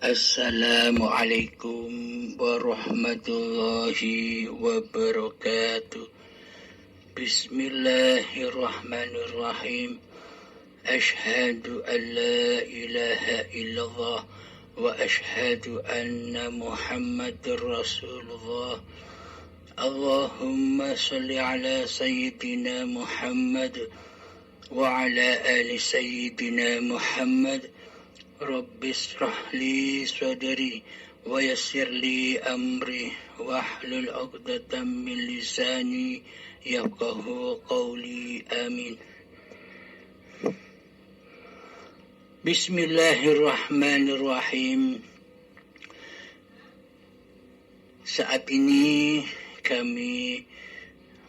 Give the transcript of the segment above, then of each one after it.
Assalamualaikum warahmatullahi wabarakatuh. Bismillahirrahmanirrahim. Ashhadu an la ilaha illallah wa ashhadu anna Muhammadar Rasulullah. Allahumma salli ala sayyidina Muhammad wa ala ali sayyidina Muhammad. Rabbi israh li sadri wa yassir li amri wahlul 'uqdatam min lisani yafqahu qawli. Amin. Bismillahirrahmanirrahim. Saat ini kami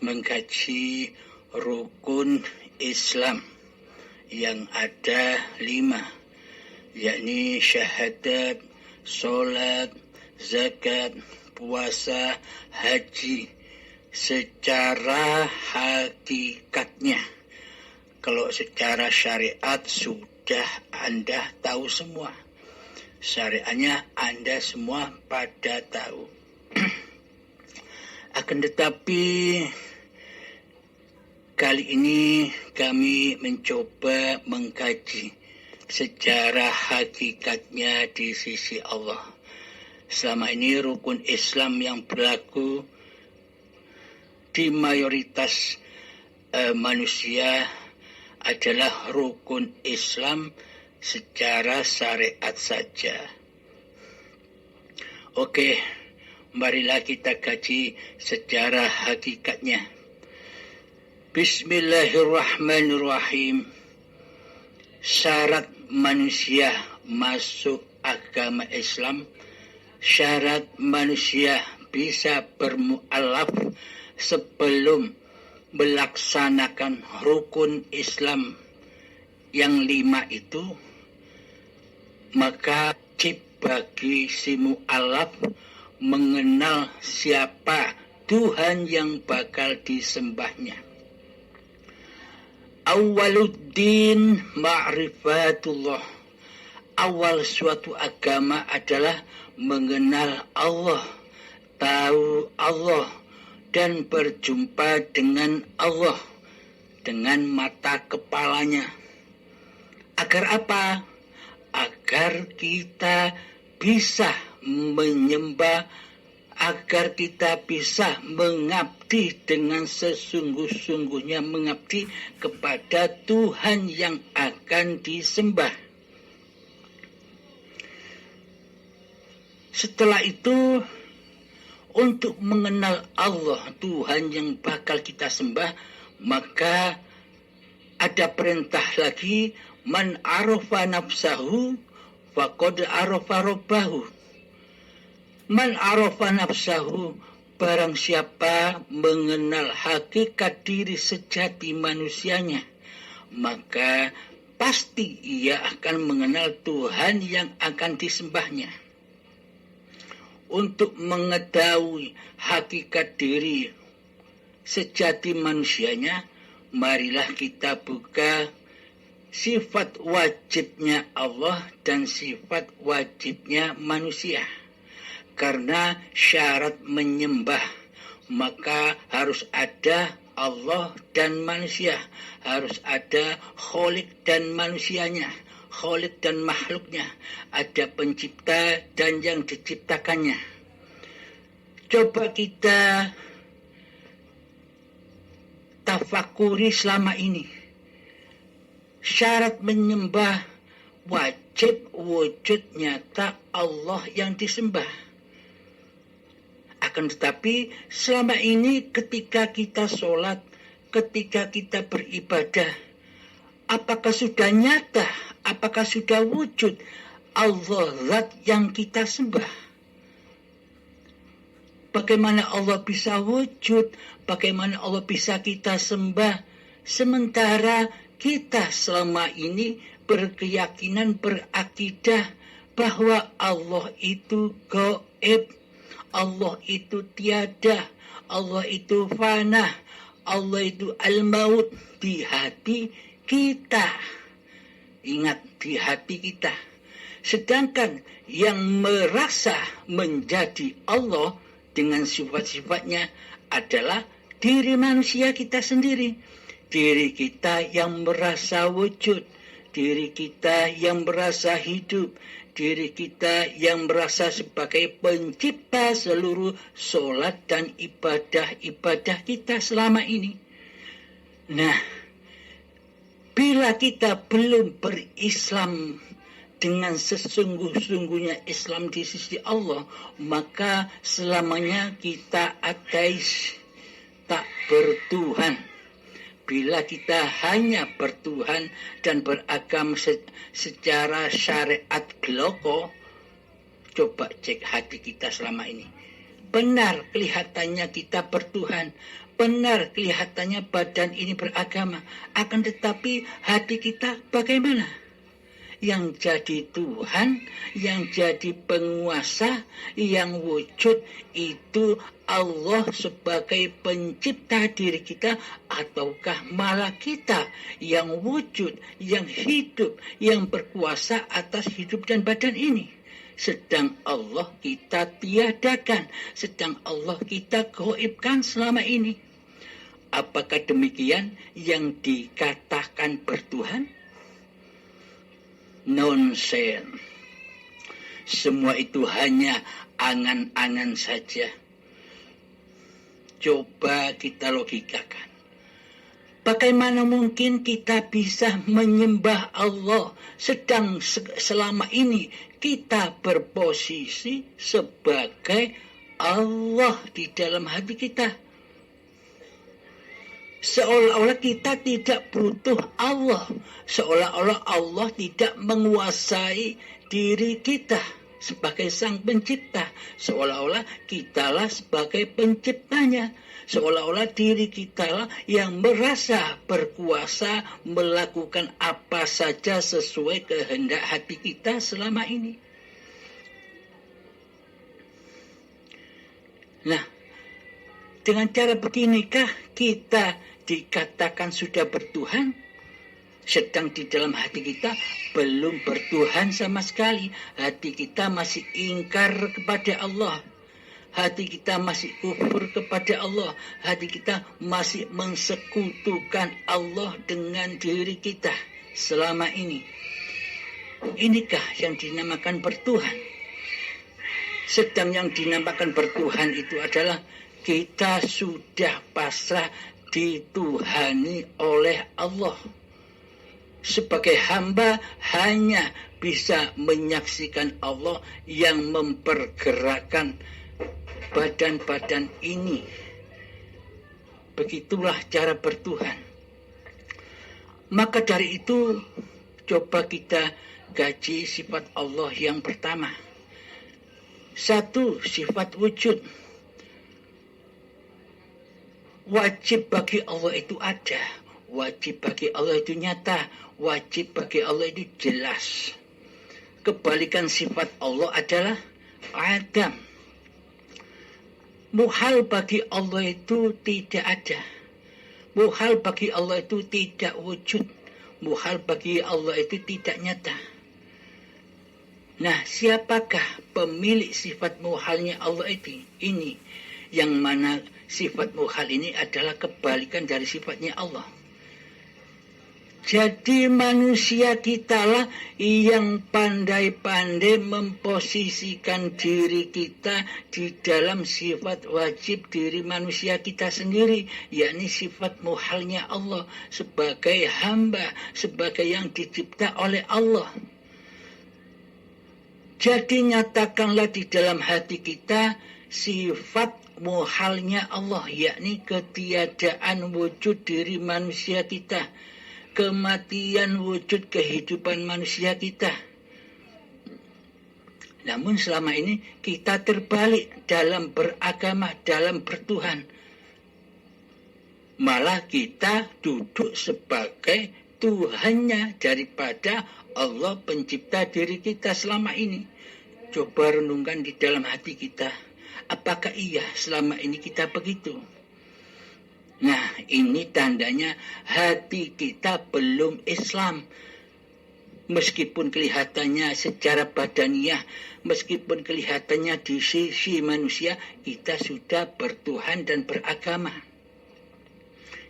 mengkaji rukun Islam yang ada 5, yakni syahadat, solat, zakat, puasa, haji secara hakikatnya. Kalau secara syariat sudah Anda tahu semua. Syariatnya Anda semua pada tahu. Akan tetapi kali ini kami mencoba mengkaji secara hakikatnya di sisi Allah. Selama ini rukun Islam yang berlaku di mayoritas manusia adalah rukun Islam secara syariat saja. Oke, marilah kita kaji secara hakikatnya. Bismillahirrahmanirrahim. Syarat manusia masuk agama Islam, syarat manusia bisa bermu'alaf sebelum melaksanakan rukun Islam yang 5 itu, maka wajib bagi si mu'alaf mengenal siapa Tuhan yang bakal disembahnya. Awaluddin ma'rifatullah. Awal suatu agama adalah mengenal Allah, tahu Allah, dan berjumpa dengan Allah dengan mata kepalanya. Agar apa? Agar kita bisa menyembah, agar kita bisa mengabdi dengan sesungguh-sungguhnya, mengabdi kepada Tuhan yang akan disembah. Setelah itu, untuk mengenal Allah, Tuhan yang bakal kita sembah, maka ada perintah lagi, man arafa nafsahu faqad arafa rabbahu. Man arafa nafsahu, barang siapa mengenal hakikat diri sejati manusianya, maka pasti ia akan mengenal Tuhan yang akan disembahnya. Untuk mengetahui hakikat diri sejati manusianya, marilah kita buka sifat wajibnya Allah dan sifat wajibnya manusia. Karena syarat menyembah, maka harus ada Allah dan manusia. Harus ada Khalik dan manusianya, Khalik dan makhluknya. Ada pencipta dan yang diciptakannya. Coba kita tafakuri selama ini. Syarat menyembah wajib wujud nyata Allah yang disembah. Akan tetapi selama ini ketika kita sholat, ketika kita beribadah, apakah sudah nyata, apakah sudah wujud Allah zat yang kita sembah? Bagaimana Allah bisa wujud, bagaimana Allah bisa kita sembah, sementara kita selama ini berkeyakinan, berakidah bahwa Allah itu gaib, Allah itu tiada, Allah itu fana, Allah itu al-maut di hati kita. Ingat, di hati kita. Sedangkan yang merasa menjadi Allah dengan sifat-sifatnya adalah diri manusia kita sendiri. Diri kita yang merasa wujud, diri kita yang merasa hidup, diri kita yang merasa sebagai pencipta seluruh solat dan ibadah-ibadah kita selama ini. Nah, bila kita belum berislam dengan sesungguh-sungguhnya Islam di sisi Allah, maka selamanya kita ateis, tak bertuhan. Bila kita hanya bertuhan dan beragam secara syariat beloko, coba cek hati kita selama ini. Benar kelihatannya kita bertuhan, benar kelihatannya badan ini beragama, akan tetapi hati kita bagaimana? Yang jadi Tuhan, yang jadi penguasa, yang wujud itu Allah sebagai pencipta diri kita, ataukah malah kita yang wujud, yang hidup, yang berkuasa atas hidup dan badan ini? Sedang Allah kita tiadakan, sedang Allah kita gaibkan selama ini. Apakah demikian yang dikatakan bertuhan? Nonsen. Semua itu hanya angan-angan saja. Coba kita logikakan. Bagaimana mungkin kita bisa menyembah Allah sedang selama ini kita berposisi sebagai Allah di dalam hati kita? Seolah-olah kita tidak butuh Allah. Seolah-olah Allah tidak menguasai diri kita sebagai sang pencipta. Seolah-olah kitalah sebagai penciptanya. Seolah-olah diri kitalah yang merasa berkuasa melakukan apa saja sesuai kehendak hati kita selama ini. Nah, dengan cara beginikah kita dikatakan sudah bertuhan, sedang di dalam hati kita belum bertuhan sama sekali. Hati kita masih ingkar kepada Allah. Hati kita masih kufur kepada Allah. Hati kita masih mensekutukan Allah dengan diri kita selama ini. Inikah yang dinamakan bertuhan? Sedang yang dinamakan bertuhan itu adalah kita sudah pasrah dituhani oleh Allah. Sebagai hamba hanya bisa menyaksikan Allah yang mempergerakkan badan-badan ini. Begitulah cara bertuhan. Maka dari itu, coba kita gaji sifat Allah yang pertama. Satu, sifat wujud. Wajib bagi Allah itu ada, wajib bagi Allah itu nyata, wajib bagi Allah itu jelas. Kebalikan sifat Allah adalah adam. Muhal bagi Allah itu tidak ada. Muhal bagi Allah itu tidak wujud. Muhal bagi Allah itu tidak nyata. Nah, siapakah pemilik sifat muhalnya Allah itu? Ini yang mana sifat muhal ini adalah kebalikan dari sifatnya Allah. Jadi manusia kitalah yang pandai-pandai memposisikan diri kita di dalam sifat wajib diri manusia kita sendiri, yakni sifat muhalnya Allah sebagai hamba, sebagai yang dicipta oleh Allah. Jadi nyatakanlah di dalam hati kita sifat muhalnya Allah, yakni ketiadaan wujud diri manusia kita, kematian wujud kehidupan manusia kita. Namun selama ini kita terbalik dalam beragama, dalam bertuhan. Malah kita duduk sebagai Tuhannya daripada Allah pencipta diri kita selama ini. Coba renungkan di dalam hati kita. Apakah iya selama ini kita begitu? Nah, ini tandanya hati kita belum Islam. Meskipun kelihatannya secara badaniah, meskipun kelihatannya di sisi manusia, kita sudah bertuhan dan beragama.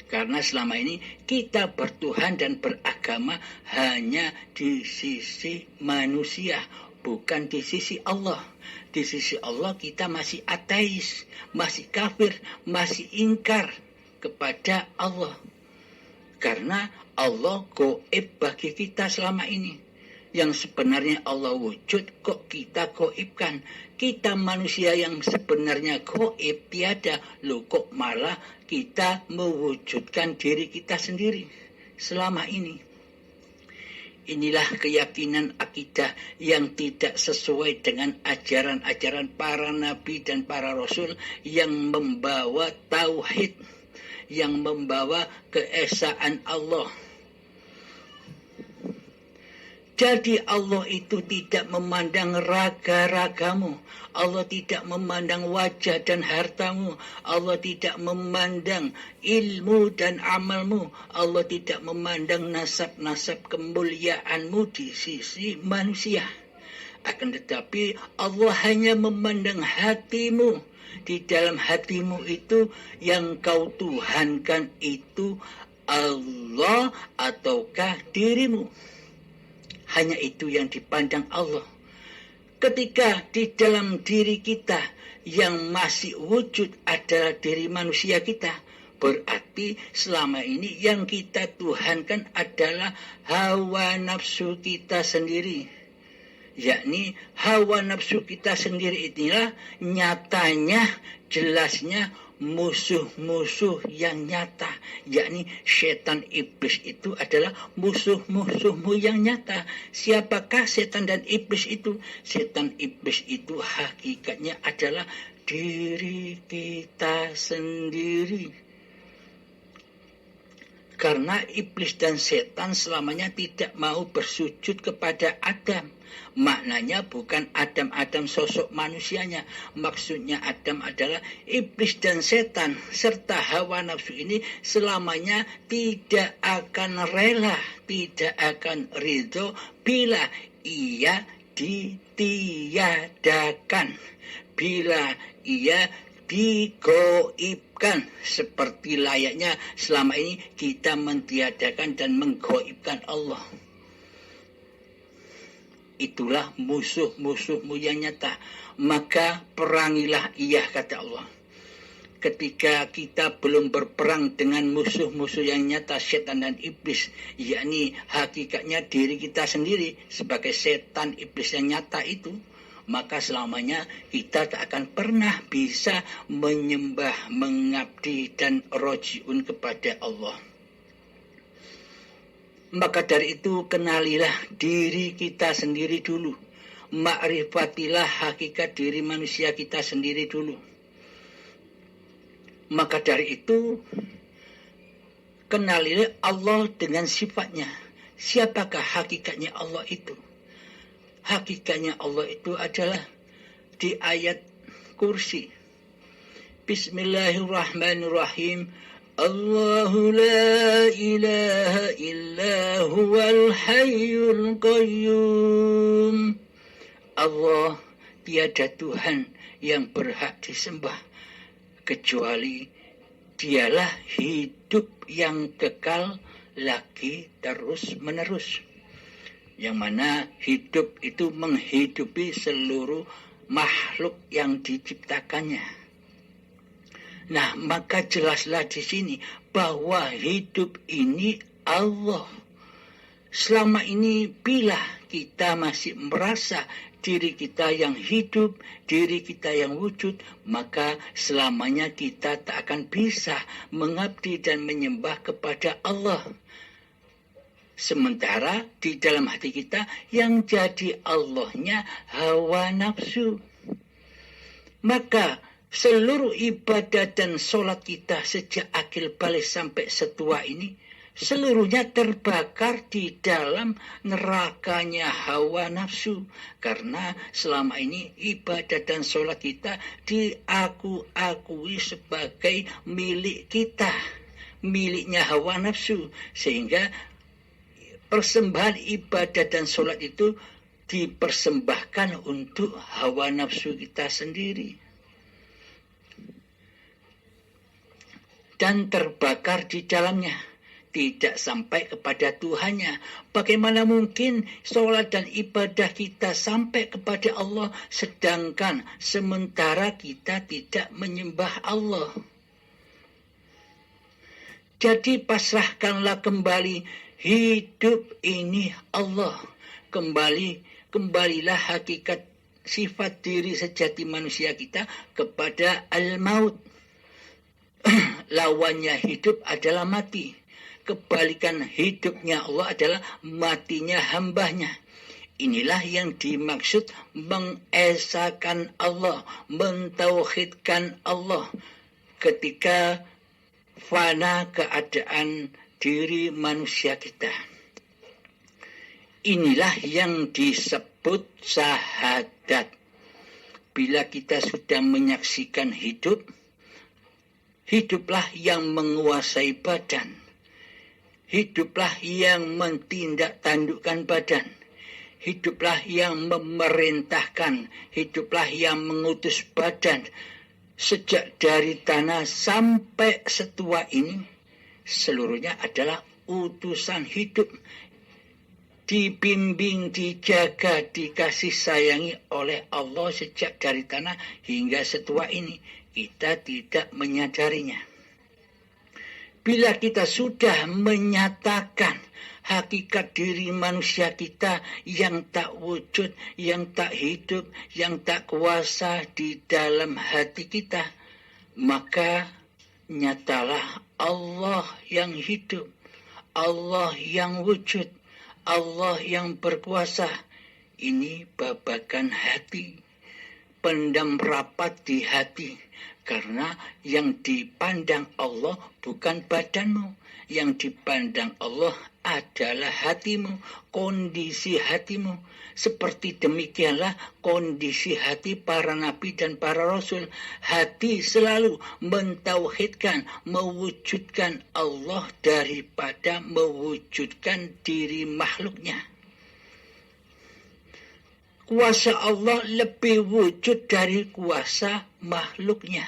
Karena selama ini kita bertuhan dan beragama hanya di sisi manusia, bukan di sisi Allah. Di sisi Allah kita masih ateis, masih kafir, masih ingkar kepada Allah. Karena Allah gaib bagi kita selama ini. Yang sebenarnya Allah wujud kok kita gaibkan. Kita manusia yang sebenarnya gaib tiada, loh kok malah kita mewujudkan diri kita sendiri selama ini. Inilah keyakinan akidah yang tidak sesuai dengan ajaran-ajaran para nabi dan para rasul yang membawa tauhid, yang membawa keesaan Allah. Jadi Allah itu tidak memandang raga-ragamu. Allah tidak memandang wajah dan hartamu. Allah tidak memandang ilmu dan amalmu. Allah tidak memandang nasab-nasab kemuliaanmu di sisi manusia. Akan tetapi Allah hanya memandang hatimu. Di dalam hatimu itu yang kau tuhankan itu Allah ataukah dirimu. Hanya itu yang dipandang Allah. Ketika di dalam diri kita yang masih wujud adalah diri manusia kita, berarti selama ini yang kita tuhankan adalah hawa nafsu kita sendiri. Yakni hawa nafsu kita sendiri inilah nyatanya, jelasnya musuh-musuh yang nyata, yakni setan iblis itu adalah musuh-musuhmu yang nyata. Siapakah setan dan iblis itu? Setan iblis itu hakikatnya adalah diri kita sendiri. Karena iblis dan setan selamanya tidak mau bersujud kepada Adam. Maknanya bukan Adam sosok manusianya. Maksudnya Adam adalah iblis dan setan. Serta hawa nafsu ini selamanya tidak akan rela, tidak akan ridho bila ia ditiadakan. Bila ia digoibkan, seperti layaknya selama ini kita mentiadakan dan menggoibkan Allah. Itulah musuh-musuhmu yang nyata. Maka perangilah ia, kata Allah. Ketika kita belum berperang dengan musuh-musuh yang nyata, setan dan iblis, yakni hakikatnya diri kita sendiri sebagai setan iblis yang nyata itu, maka selamanya kita tak akan pernah bisa menyembah, mengabdi dan rojiun kepada Allah. Maka dari itu kenalilah diri kita sendiri dulu. Ma'rifatilah hakikat diri manusia kita sendiri dulu. Maka dari itu kenalilah Allah dengan sifatnya. Siapakah hakikatnya Allah itu? Hakikatnya Allah itu adalah di ayat kursi. Bismillahirrahmanirrahim. Allahu la ilaha illa huwal hayyul qayyum. Allah tiada Tuhan yang berhak disembah kecuali dialah hidup yang kekal lagi terus menerus. Yang mana hidup itu menghidupi seluruh makhluk yang diciptakannya. Nah, maka jelaslah di sini bahwa hidup ini Allah. Selama ini bila kita masih merasa diri kita yang hidup, diri kita yang wujud, maka selamanya kita tak akan bisa mengabdi dan menyembah kepada Allah. Sementara di dalam hati kita yang jadi Allahnya hawa nafsu. Maka seluruh ibadah dan sholat kita sejak akil balik sampai setua ini, seluruhnya terbakar di dalam nerakanya hawa nafsu. Karena selama ini ibadah dan sholat kita diakui sebagai milik kita, miliknya hawa nafsu. Sehingga persembahan ibadah dan sholat itu dipersembahkan untuk hawa nafsu kita sendiri dan terbakar di dalamnya, tidak sampai kepada Tuhannya. Bagaimana mungkin sholat dan ibadah kita sampai kepada Allah, sedangkan sementara kita tidak menyembah Allah? Jadi pasrahkanlah kembali, hidup ini Allah. Kembalilah hakikat sifat diri sejati manusia kita kepada al-maut. Lawannya hidup adalah mati. Kebalikan hidupnya Allah adalah matinya hambanya. Inilah yang dimaksud mengesakan Allah, mentauhidkan Allah. Ketika fana keadaan diri manusia kita. Inilah yang disebut syahadat. Bila kita sudah menyaksikan hidup, hiduplah yang menguasai badan. Hiduplah yang mentindaktandukkan badan. Hiduplah yang memerintahkan. Hiduplah yang mengutus badan. Sejak dari tanah sampai setua ini, seluruhnya adalah utusan hidup. Dibimbing, dijaga, dikasih sayangi oleh Allah sejak dari tanah hingga setua ini. Kita tidak menyadarinya. Bila kita sudah menyatakan hakikat diri manusia kita yang tak wujud, yang tak hidup, yang tak kuasa di dalam hati kita, maka nyatalah Allah yang hidup, Allah yang wujud, Allah yang berkuasa. Ini babakan hati, pendam rapat di hati. Karena yang dipandang Allah bukan badanmu. Yang dipandang Allah adalah hatimu, kondisi hatimu. Seperti demikianlah kondisi hati para nabi dan para rasul. Hati selalu mentauhidkan, mewujudkan Allah daripada mewujudkan diri makhluknya. Kuasa Allah lebih wujud dari kuasa makhluknya.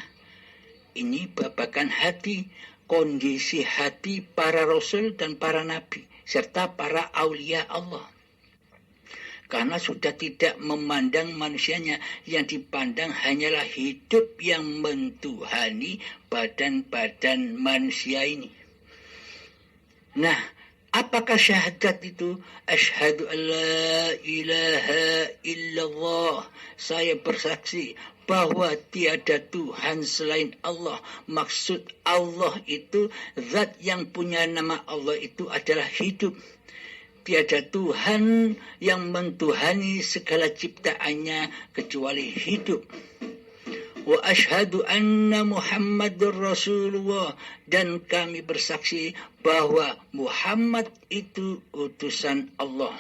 Ini babakan hati, kondisi hati para rasul dan para nabi, serta para aulia Allah. Karena sudah tidak memandang manusianya, yang dipandang hanyalah hidup yang mentuhani badan-badan manusia ini. Nah, apakah syahadat itu? Asyhadu an la ilaha illallah. Saya bersaksi bahwa tiada Tuhan selain Allah. Maksud Allah itu, zat yang punya nama Allah itu adalah hidup. Tiada Tuhan yang mentuhani segala ciptaannya kecuali hidup. Wa asyhadu anna Muhammadur Rasulullah, dan kami bersaksi bahwa Muhammad itu utusan Allah.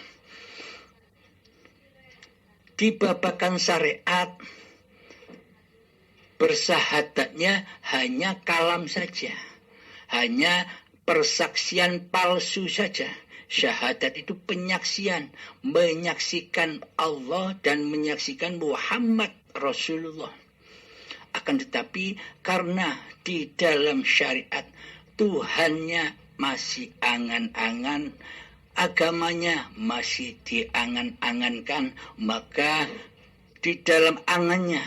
Di babakan syariat, bersahadatnya hanya kalam saja, hanya persaksian palsu saja. Syahadat itu penyaksian, menyaksikan Allah dan menyaksikan Muhammad Rasulullah. Akan tetapi karena di dalam syariat Tuhannya masih angan-angan, agamanya masih diangan-angankan, maka di dalam angannya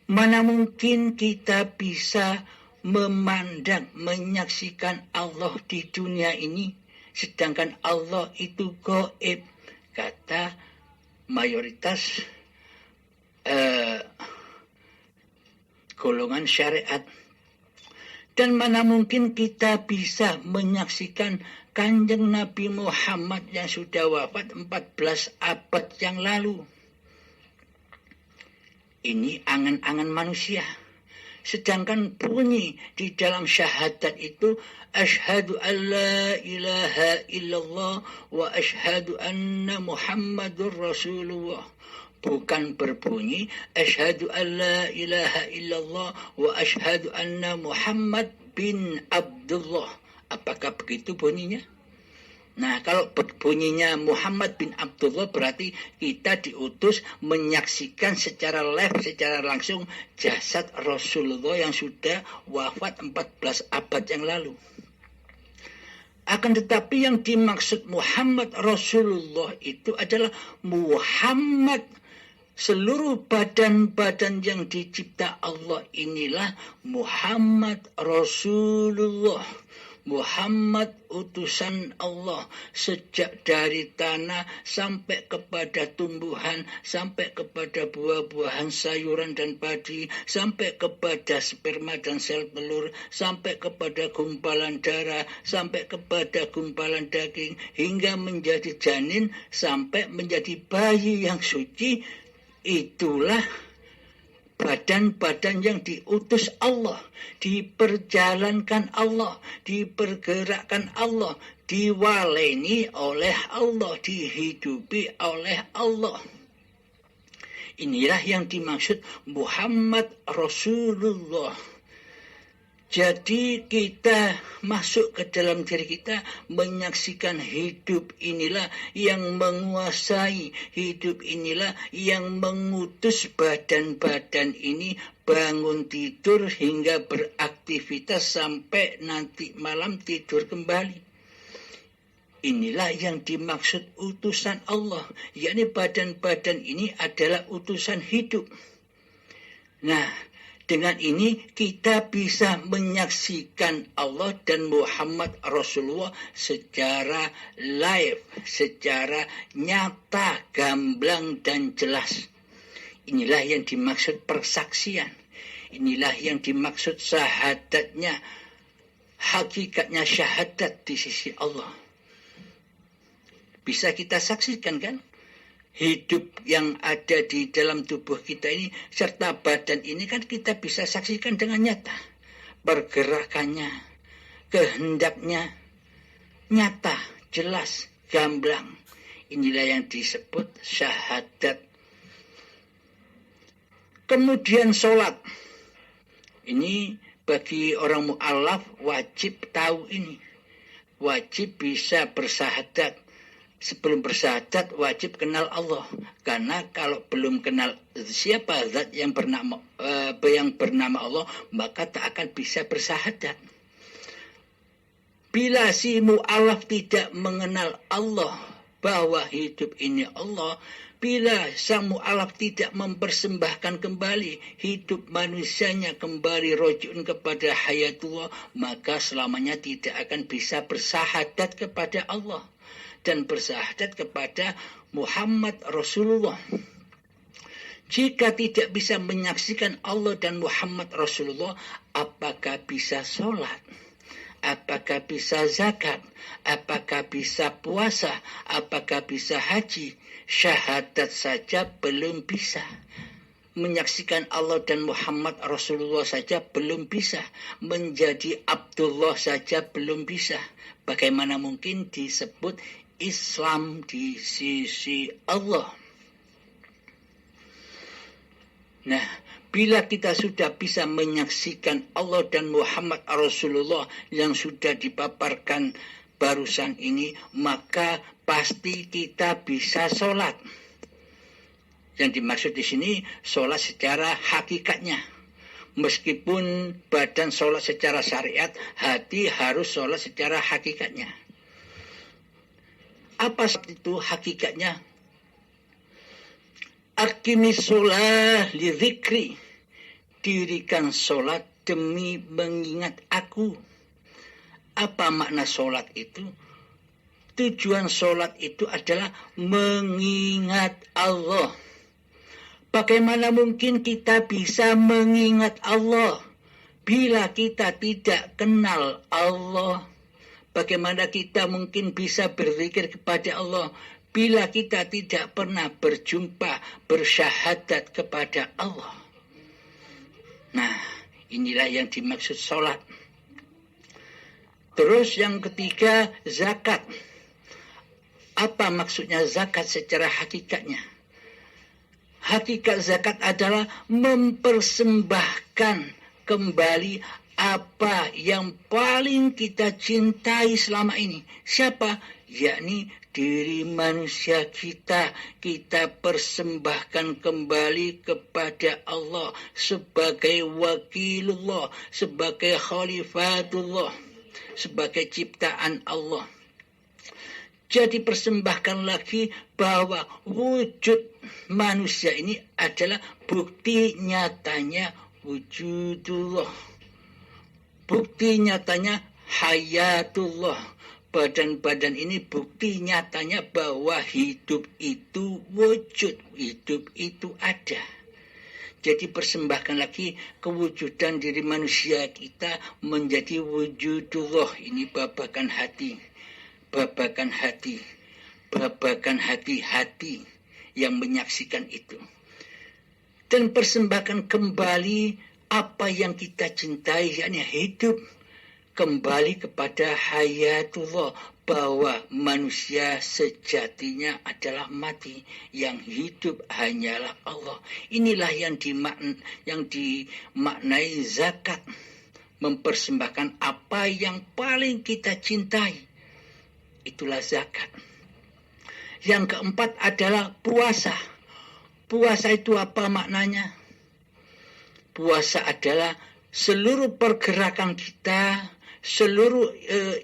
mana mungkin kita bisa memandang, menyaksikan Allah di dunia ini, sedangkan Allah itu gaib, kata mayoritas golongan syariat. Dan mana mungkin kita bisa menyaksikan Kanjeng Nabi Muhammad yang sudah wafat 14 abad yang lalu. Ini angan-angan manusia. Sedangkan bunyi di dalam syahadat itu, asyhadu an la ilaha illallah wa asyhadu anna Muhammadur Rasulullah. Bukan berbunyi asyhadu an la ilaha illallah wa asyhadu anna Muhammad bin Abdullah. Apakah begitu bunyinya? Nah, kalau bunyinya Muhammad bin Abdullah berarti kita diutus menyaksikan secara live, secara langsung jasad Rasulullah yang sudah wafat 14 abad yang lalu. Akan tetapi yang dimaksud Muhammad Rasulullah itu adalah Muhammad, seluruh badan-badan yang dicipta Allah inilah Muhammad Rasulullah. Muhammad utusan Allah, sejak dari tanah sampai kepada tumbuhan, sampai kepada buah-buahan, sayuran dan padi, sampai kepada sperma dan sel telur, sampai kepada gumpalan darah, sampai kepada gumpalan daging, hingga menjadi janin, sampai menjadi bayi yang suci. Itulah badan-badan yang diutus Allah, diperjalankan Allah, dipergerakkan Allah, diwaleni oleh Allah, dihidupi oleh Allah. Inilah yang dimaksud Muhammad Rasulullah. Jadi kita masuk ke dalam diri kita, menyaksikan hidup inilah yang menguasai, hidup inilah yang mengutus badan-badan ini bangun tidur hingga beraktivitas sampai nanti malam tidur kembali. Inilah yang dimaksud utusan Allah, yakni badan-badan ini adalah utusan hidup. Nah, dengan ini kita bisa menyaksikan Allah dan Muhammad Rasulullah secara live, secara nyata, gamblang dan jelas. Inilah yang dimaksud persaksian. Inilah yang dimaksud syahadatnya, hakikatnya syahadat di sisi Allah. Bisa kita saksikan kan? Hidup yang ada di dalam tubuh kita ini serta badan ini kan kita bisa saksikan dengan nyata. Pergerakannya, kehendaknya nyata, jelas, gamblang. Inilah yang disebut syahadat. Kemudian sholat. Ini bagi orang mu'alaf wajib tahu ini. Wajib bisa bersyahadat. Sebelum bersyahadat wajib kenal Allah, karena kalau belum kenal siapa zat yang bernama Allah, maka tak akan bisa bersyahadat. Bila si mu'alaf tidak mengenal Allah, bahwa hidup ini Allah, bila sang mu'alaf tidak mempersembahkan kembali hidup manusianya kembali rojun kepada hayatullah, maka selamanya tidak akan bisa bersyahadat kepada Allah dan bersyahadat kepada Muhammad Rasulullah. Jika tidak bisa menyaksikan Allah dan Muhammad Rasulullah, apakah bisa sholat? Apakah bisa zakat? Apakah bisa puasa? Apakah bisa haji? Syahadat saja belum bisa. Menyaksikan Allah dan Muhammad Rasulullah saja belum bisa. Menjadi Abdullah saja belum bisa. Bagaimana mungkin disebut Islam di sisi Allah? Nah, bila kita sudah bisa menyaksikan Allah dan Muhammad Rasulullah yang sudah dipaparkan barusan ini, maka pasti kita bisa sholat. Yang dimaksud di sini sholat secara hakikatnya. Meskipun badan sholat secara syariat, hati harus sholat secara hakikatnya. Apa itu hakikatnya? Aqimis sholat li dzikri. Dirikan sholat demi mengingat aku. Apa makna sholat itu? Tujuan sholat itu adalah mengingat Allah. Bagaimana mungkin kita bisa mengingat Allah bila kita tidak kenal Allah? Bagaimana kita mungkin bisa berzikir kepada Allah bila kita tidak pernah berjumpa, bersyahadat kepada Allah? Nah, inilah yang dimaksud sholat. Terus yang ketiga, zakat. Apa maksudnya zakat secara hakikatnya? Hakikat zakat adalah mempersembahkan kembali apa yang paling kita cintai selama ini. Siapa? yakni diri manusia kita persembahkan kembali kepada Allah sebagai wakilullah, sebagai khalifatullah, sebagai ciptaan Allah. Jadi persembahkan lagi bahwa wujud manusia ini adalah bukti nyatanya wujudullah. Bukti nyatanya hayatullah. Badan-badan ini bukti nyatanya bahwa hidup itu wujud, hidup itu ada. Jadi persembahkan lagi kewujudan diri manusia kita menjadi wujudullah. Ini babakan hati, babakan hati, babakan hati-hati yang menyaksikan itu. Dan persembahkan kembali apa yang kita cintai, yakni hidup, kembali kepada hayatullah, bahwa manusia sejatinya adalah mati, yang hidup hanyalah Allah. Inilah yang dimaknai zakat, mempersembahkan apa yang paling kita cintai, itulah zakat. Yang keempat adalah puasa. Puasa itu apa maknanya? Puasa adalah seluruh pergerakan kita, seluruh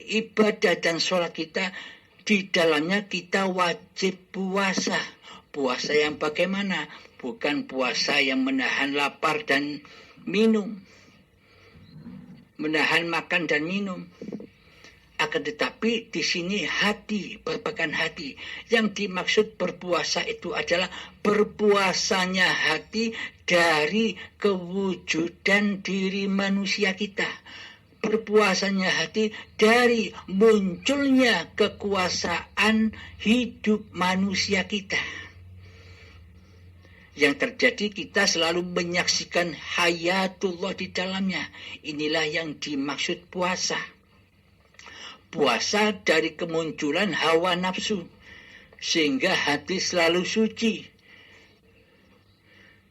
ibadah dan sholat kita, di dalamnya kita wajib puasa. Puasa yang bagaimana? Bukan puasa yang menahan lapar dan minum, menahan makan dan minum. Akan tetapi di sini hati, babakan hati. Yang dimaksud berpuasa itu adalah berpuasanya hati dari kewujudan diri manusia kita. Berpuasanya hati dari munculnya kekuasaan hidup manusia kita. Yang terjadi kita selalu menyaksikan hayatullah di dalamnya. Inilah yang dimaksud puasa. Puasa dari kemunculan hawa nafsu, sehingga hati selalu suci.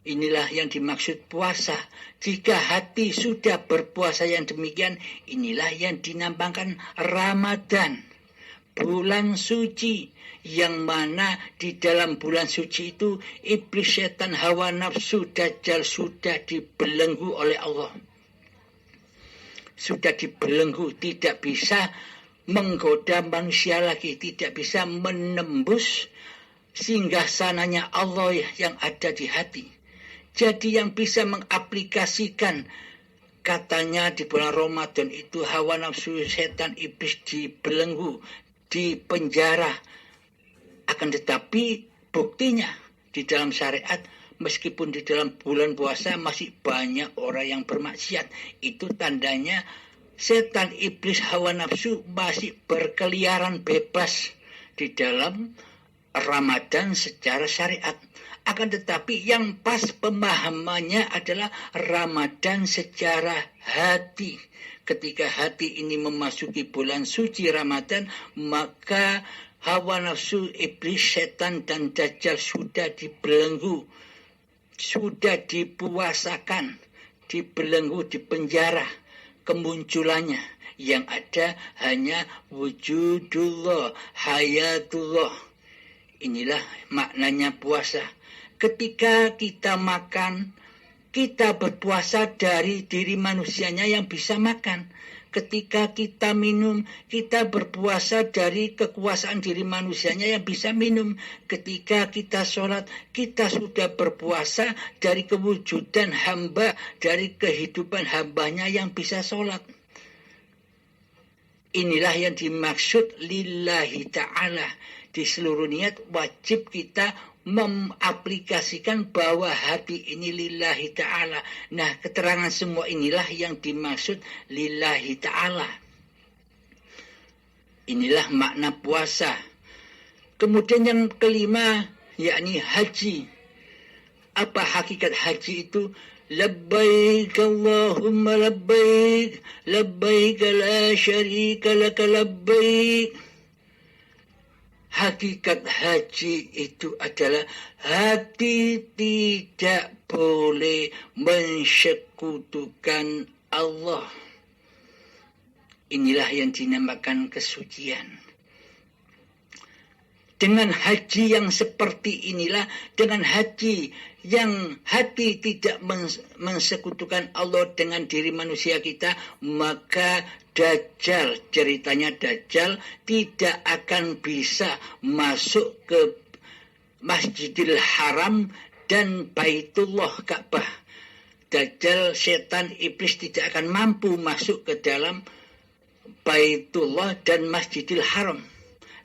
Inilah yang dimaksud puasa. Jika hati sudah berpuasa yang demikian, inilah yang dinamakan Ramadan, bulan suci, yang mana di dalam bulan suci itu iblis, setan, hawa nafsu, dajjal sudah dibelenggu oleh Allah. Sudah dibelenggu, tidak bisa menggoda manusia lagi, tidak bisa menembus singgah sananya Allah yang ada di hati. Jadi yang bisa mengaplikasikan, katanya di bulan Ramadan itu hawa nafsu, setan, iblis dibelenggu, dipenjara. Akan tetapi buktinya di dalam syariat, meskipun di dalam bulan puasa masih banyak orang yang bermaksiat, itu tandanya setan, iblis, hawa nafsu masih berkeliaran bebas di dalam Ramadan secara syariat. Akan tetapi yang pas pemahamannya adalah Ramadan secara hati. Ketika hati ini memasuki bulan suci Ramadan, maka hawa nafsu, iblis, setan, dan dajjal sudah dibelenggu, sudah dipuasakan, dibelenggu, dipenjara. Kemunculannya yang ada hanya wujudullah, hayatullah. Inilah maknanya puasa. Ketika kita makan, kita berpuasa dari diri manusianya yang bisa makan. Ketika kita minum, kita berpuasa dari kekuasaan diri manusianya yang bisa minum. Ketika kita sholat, kita sudah berpuasa dari kewujudan hamba, dari kehidupan hambanya yang bisa sholat. Inilah yang dimaksud lillahi ta'ala. Di seluruh niat wajib kita mengaplikasikan bahwa hati ini lillahi ta'ala. Nah, keterangan semua inilah yang dimaksud lillahi ta'ala. Inilah makna puasa. Kemudian yang kelima, yakni haji. Apa hakikat haji itu? Labbaik Allahumma labbaik, labbaik la syarika laka labbaik. Hakikat haji itu adalah hati tidak boleh mensekutukan Allah. Inilah yang dinamakan kesucian. Dengan haji yang seperti inilah, dengan haji yang hati tidak mensekutukan Allah dengan diri manusia kita, maka Dajjal, ceritanya Dajjal tidak akan bisa masuk ke Masjidil Haram dan Baitullah Ka'bah. Dajjal, setan, iblis tidak akan mampu masuk ke dalam Baitullah dan Masjidil Haram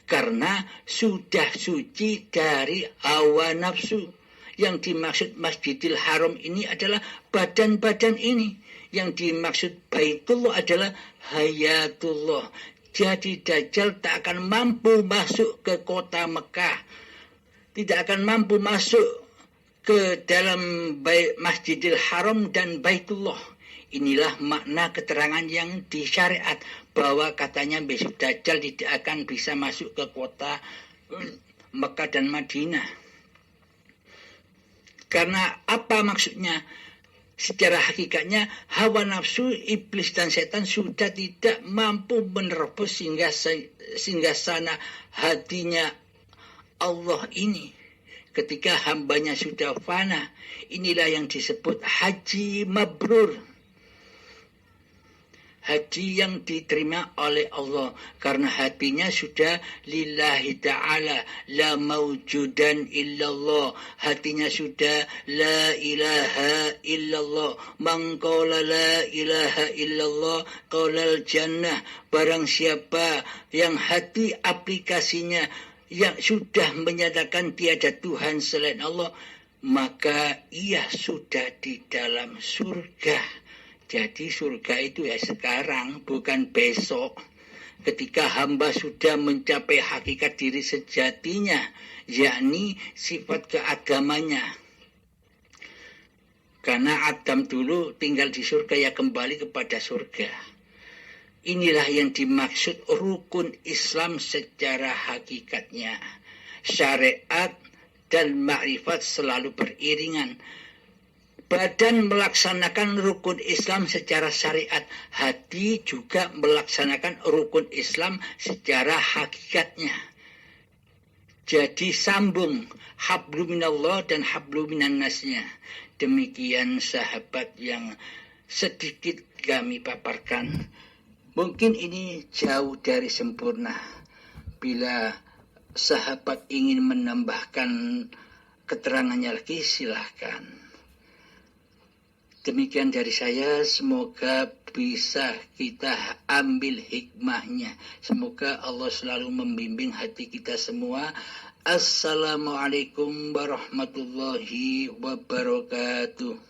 karena sudah suci dari hawa nafsu. Yang dimaksud Masjidil Haram ini adalah badan-badan ini. Yang dimaksud Baitullah adalah hayatullah. Jadi Dajjal tak akan mampu masuk ke kota Mekah, tidak akan mampu masuk ke dalam Masjidil Haram dan Baitullah. Inilah makna keterangan yang di syariat, bahwa katanya besok Dajjal tidak akan bisa masuk ke kota Mekah dan Madinah. Karena apa maksudnya? Secara hakikatnya hawa nafsu, iblis dan setan sudah tidak mampu menerobos sehingga sana hatinya Allah ini. Ketika hambanya sudah fana, inilah yang disebut haji mabrur. Haji yang diterima oleh Allah karena hatinya sudah lillahi ta'ala, la mawjudan illallah. Hatinya sudah la ilaha illallah. Man qala la ilaha illallah qalal jannah. Barang siapa yang hati aplikasinya yang sudah menyatakan tiada Tuhan selain Allah, maka ia sudah di dalam surga. Jadi surga itu ya sekarang, bukan besok. Ketika hamba sudah mencapai hakikat diri sejatinya, yakni sifat keagamanya. Karena Adam dulu tinggal di surga, ya kembali kepada surga. Inilah yang dimaksud rukun Islam secara hakikatnya. Syariat dan makrifat selalu beriringan. Badan melaksanakan rukun Islam secara syariat, hati juga melaksanakan rukun Islam secara hakikatnya. Jadi sambung hablu minallah dan hablu minannasnya. Demikian sahabat yang sedikit kami paparkan. Mungkin ini jauh dari sempurna. Bila sahabat ingin menambahkan keterangannya lagi, silahkan. Demikian dari saya, semoga bisa kita ambil hikmahnya. Semoga Allah selalu membimbing hati kita semua. Assalamualaikum warahmatullahi wabarakatuh.